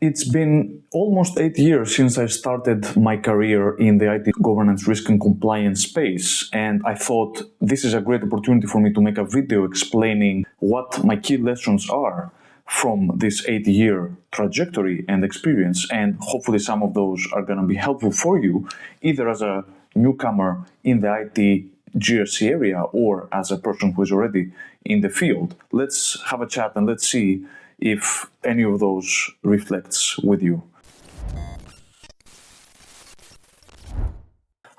It's been almost 8 years since I started my career in the IT governance, risk and compliance space, and I thought this is a great opportunity for me to make a video explaining what my key lessons are from this 8-year trajectory and experience, and hopefully some of those are going to be helpful for you, either as a newcomer in the IT GRC area or as a person who is already in the field. Let's have a chat and let's see if any of those reflects with you.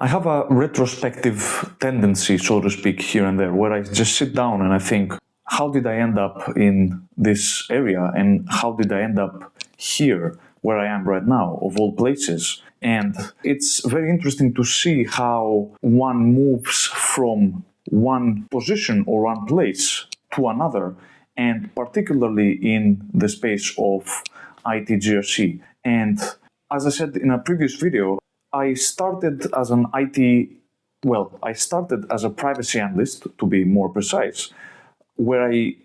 I have a retrospective tendency, so to speak, here and there, where I just sit down and I think, how did I end up in this area and how did I end up here where I am right now, of all places? And it's very interesting to see how one moves from one position or one place to another, and particularly in the space of IT GRC. And as I said in a previous video, I started as a privacy analyst, to be more precise, where I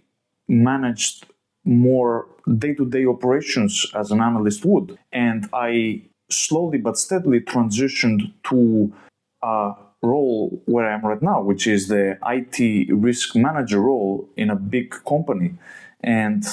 managed more day-to-day operations as an analyst would. And I slowly but steadily transitioned to a role where I am right now, which is the IT risk manager role in a big company. And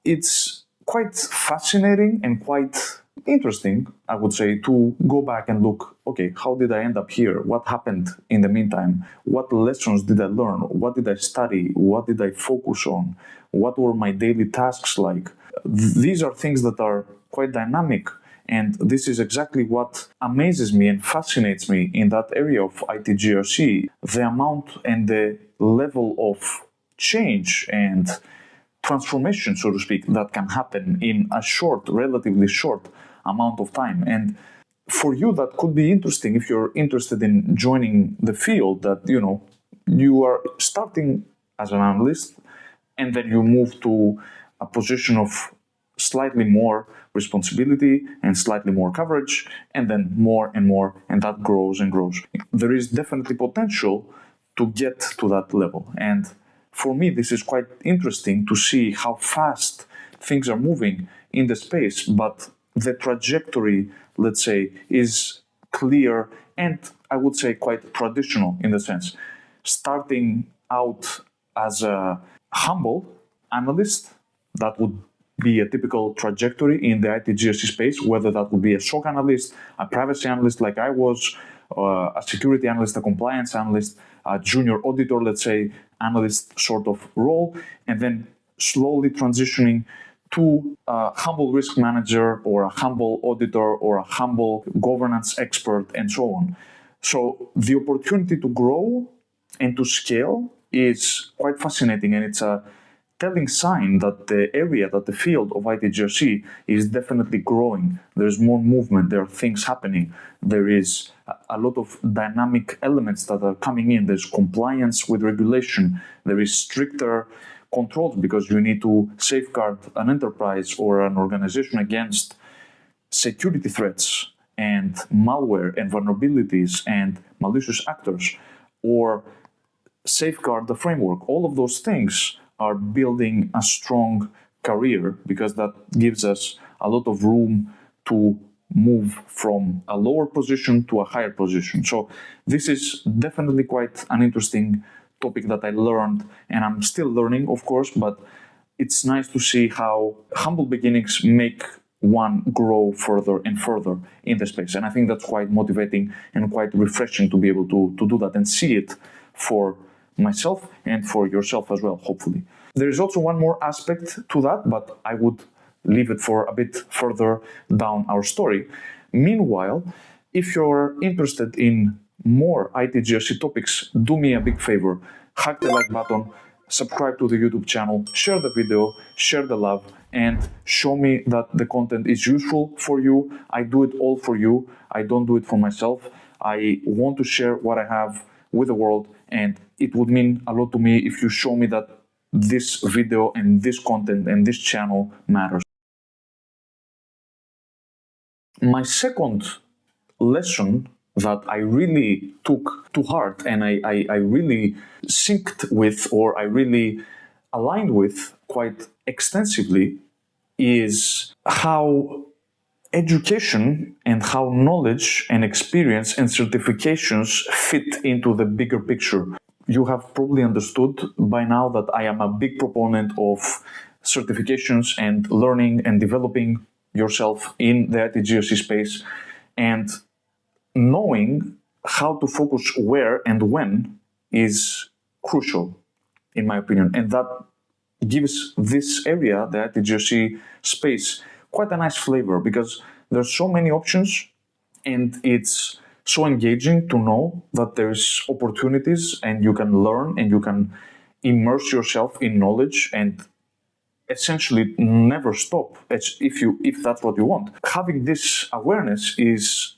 it's quite fascinating and quite interesting, I would say, to go back and look, okay, how did I end up here? What happened in the meantime? What lessons did I learn? What did I study? What did I focus on? What were my daily tasks like? These are things that are quite dynamic. And this is exactly what amazes me and fascinates me in that area of IT GRC, the amount and the level of change and transformation, so to speak, that can happen in a relatively short amount of time. And for you, that could be interesting if you're interested in joining the field, that, you are starting as an analyst and then you move to a position of slightly more responsibility and slightly more coverage, and then more and more, and that grows and grows. There is definitely potential to get to that level. And for me, this is quite interesting to see how fast things are moving in the space, but the trajectory, let's say, is clear and I would say quite traditional in the sense. Starting out as a humble analyst, that would be a typical trajectory in the IT GRC space, whether that would be a SOC analyst, a privacy analyst like I was, a security analyst, a compliance analyst, a junior auditor, let's say, analyst sort of role, and then slowly transitioning to a humble risk manager or a humble auditor or a humble governance expert and so on. So the opportunity to grow and to scale is quite fascinating, and it's a telling sign that the field of IT GRC is definitely growing. There's more movement, there are things happening, there is a lot of dynamic elements that are coming in. There's compliance with regulation, there is stricter controls because you need to safeguard an enterprise or an organization against security threats and malware and vulnerabilities and malicious actors, or safeguard the framework. All of those things are building a strong career because that gives us a lot of room to move from a lower position to a higher position. So this is definitely quite an interesting topic that I learned, and I'm still learning, of course, but it's nice to see how humble beginnings make one grow further and further in the space. And I think that's quite motivating and quite refreshing to be able to do that and see it for myself and for yourself as well, hopefully. There is also one more aspect to that, but I would leave it for a bit further down our story. Meanwhile, if you're interested in more IT GRC topics, do me a big favor. Hack the like button, subscribe to the YouTube channel, share the video, share the love, and show me that the content is useful for you. I do it all for you. I don't do it for myself. I want to share what I have with the world, and it would mean a lot to me if you show me that this video and this content and this channel matters. My second lesson that I really took to heart and I really synced with, or I really aligned with quite extensively, is how education and how knowledge and experience and certifications fit into the bigger picture. You have probably understood by now that I am a big proponent of certifications and learning and developing yourself in the IT GRC space, and knowing how to focus where and when is crucial, in my opinion. And that gives this area, the IT GRC space, quite a nice flavor, because there's so many options and it's so engaging to know that there's opportunities and you can learn and you can immerse yourself in knowledge and essentially never stop if that's what you want. Having this awareness is,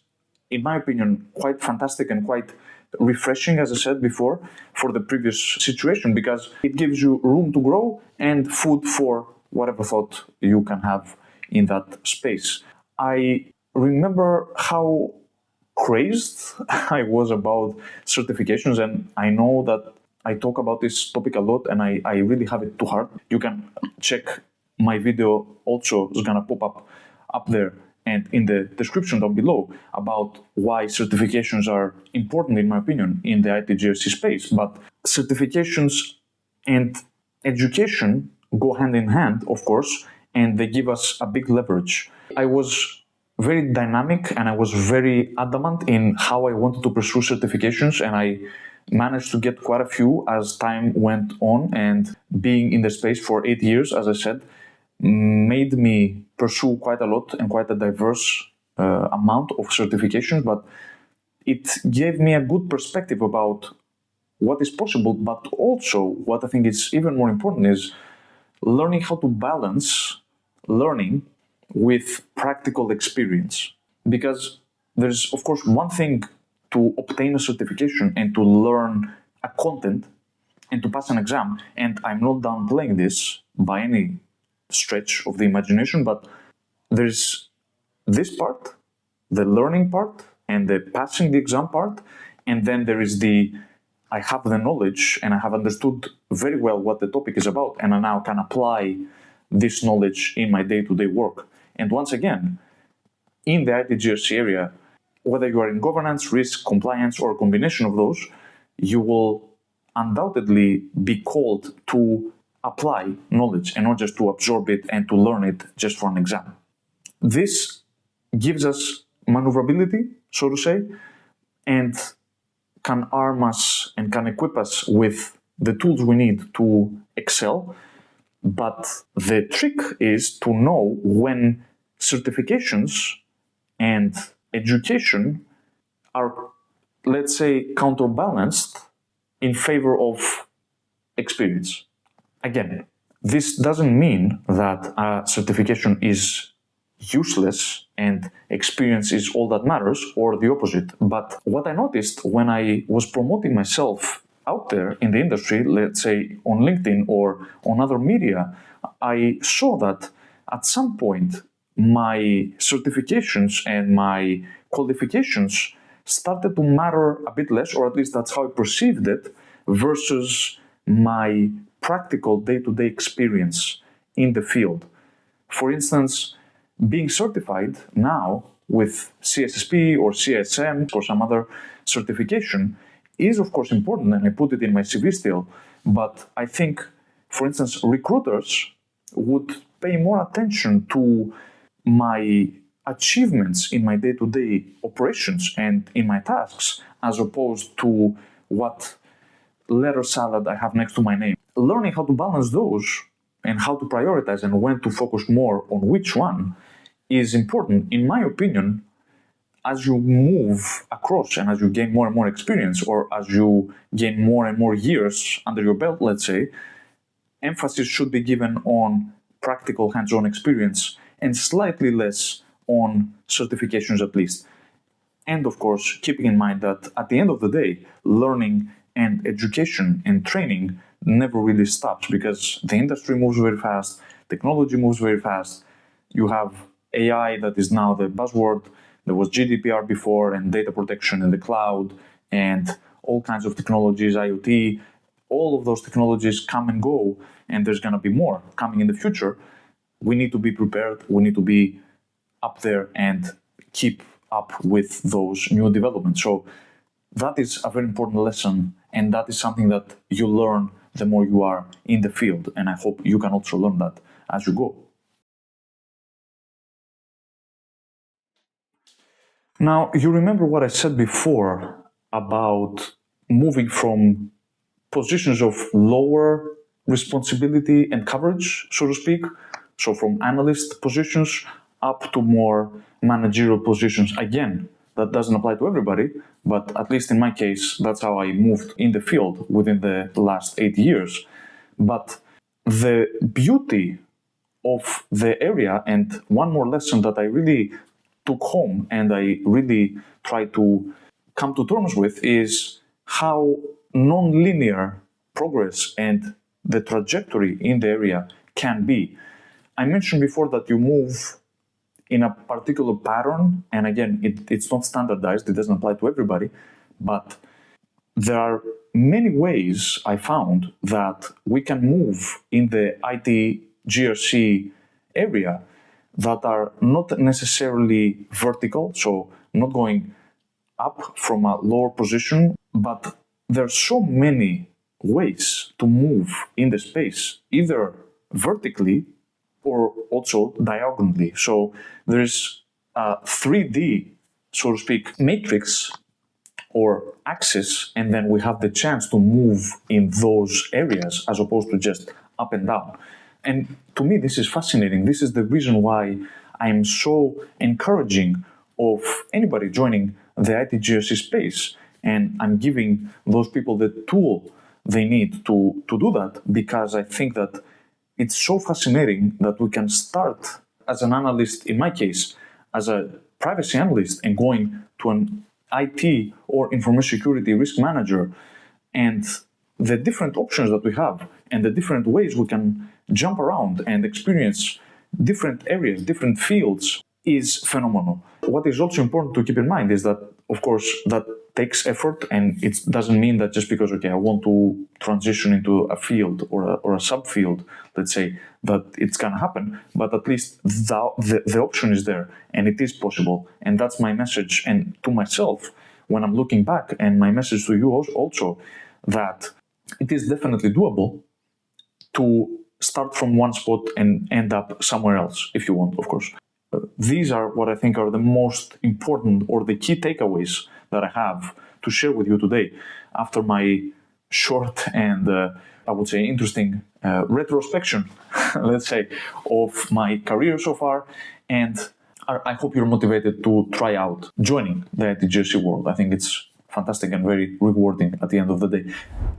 in my opinion, quite fantastic and quite refreshing, as I said before, for the previous situation, because it gives you room to grow and food for whatever thought you can have in that space. I remember how crazed I was about certifications, and I know that I talk about this topic a lot and I really have it to heart. You can check my video, also is gonna pop up there and in the description down below, about why certifications are important, in my opinion, in the IT GRC space. But certifications and education go hand in hand, of course, and they give us a big leverage. I was very dynamic and I was very adamant in how I wanted to pursue certifications, and I managed to get quite a few as time went on, and being in the space for 8 years, as I said, made me pursue quite a lot and quite a diverse amount of certifications, but it gave me a good perspective about what is possible. But also, what I think is even more important is learning how to balance learning with practical experience. Because there's, of course, one thing to obtain a certification and to learn a content and to pass an exam, and I'm not downplaying this by any stretch of the imagination, but there's this part, the learning part and the passing the exam part, and then there is the I have the knowledge and I have understood very well what the topic is about, and I now can apply this knowledge in my day-to-day work. And once again, in the IT GRC area, whether you are in governance, risk, compliance, or a combination of those, you will undoubtedly be called to apply knowledge and not just to absorb it and to learn it just for an exam. This gives us maneuverability, so to say, and can arm us and can equip us with the tools we need to excel. But the trick is to know when certifications and education are, let's say, counterbalanced in favor of experience. Again, this doesn't mean that a certification is useless and experience is all that matters, or the opposite. But what I noticed when I was promoting myself out there in the industry, let's say on LinkedIn or on other media, I saw that at some point my certifications and my qualifications started to matter a bit less, or at least that's how I perceived it, versus my practical day-to-day experience in the field. For instance, being certified now with CSSP or CSM or some other certification is of course important, and I put it in my CV still, but I think, for instance, recruiters would pay more attention to my achievements in my day-to-day operations and in my tasks, as opposed to what letter salad I have next to my name. Learning how to balance those and how to prioritize and when to focus more on which one is important, in my opinion. As you move across and as you gain more and more experience, or as you gain more and more years under your belt, let's say, emphasis should be given on practical hands-on experience and slightly less on certifications, at least. And of course, keeping in mind that at the end of the day, learning and education and training never really stops, because the industry moves very fast, technology moves very fast. You have AI that is now the buzzword. There was GDPR before, and data protection in the cloud, and all kinds of technologies, IoT. All of those technologies come and go, and there's going to be more coming in the future. We need to be prepared. We need to be up there and keep up with those new developments. So that is a very important lesson, and that is something that you learn the more you are in the field, and I hope you can also learn that as you go. Now, you remember what I said before about moving from positions of lower responsibility and coverage, so to speak, so from analyst positions up to more managerial positions. Again, that doesn't apply to everybody, but at least in my case, that's how I moved in the field within the last 8 years. But the beauty of the area, and one more lesson that I really took home and I really try to come to terms with, is how non-linear progress and the trajectory in the area can be. I mentioned before that you move in a particular pattern, and again, it's not standardized, it doesn't apply to everybody, but there are many ways I found that we can move in the IT GRC area that are not necessarily vertical, so not going up from a lower position, but there are so many ways to move in the space, either vertically or also diagonally. So there's a 3D, so to speak, matrix or axis, and then we have the chance to move in those areas as opposed to just up and down. And to me, this is fascinating. This is the reason why I'm so encouraging of anybody joining the IT GRC space, and I'm giving those people the tool they need to do that, because I think that it's so fascinating that we can start as an analyst, in my case, as a privacy analyst, and going to an IT or information security risk manager, and the different options that we have and the different ways we can jump around and experience different areas, different fields, is phenomenal. What is also important to keep in mind is that, of course, that takes effort, and it doesn't mean that just because, okay, I want to transition into a field or a subfield, let's say, that it's going to happen, but at least the option is there, and it is possible. And that's my message, and to myself, when I'm looking back, and my message to you also, that it is definitely doable to start from one spot and end up somewhere else, if you want, of course. These are what I think are the most important, or the key takeaways that I have to share with you today after my short and I would say interesting retrospection, let's say, of my career so far. And I hope you're motivated to try out joining the IT GRC world. I think it's fantastic and very rewarding at the end of the day.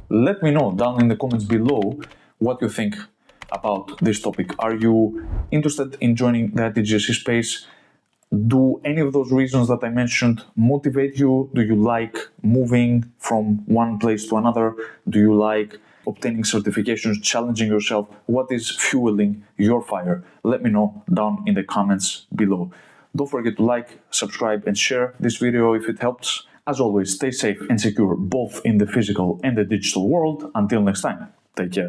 Let me know down in the comments below what you think about this topic. Are you interested in joining the IT GRC space? Do any of those reasons that I mentioned motivate you? Do you like moving from one place to another? Do you like obtaining certifications, challenging yourself? What is fueling your fire? Let me know down in the comments below. Don't forget to like, subscribe, and share this video if it helps. As always, stay safe and secure both in the physical and the digital world. Until next time, take care.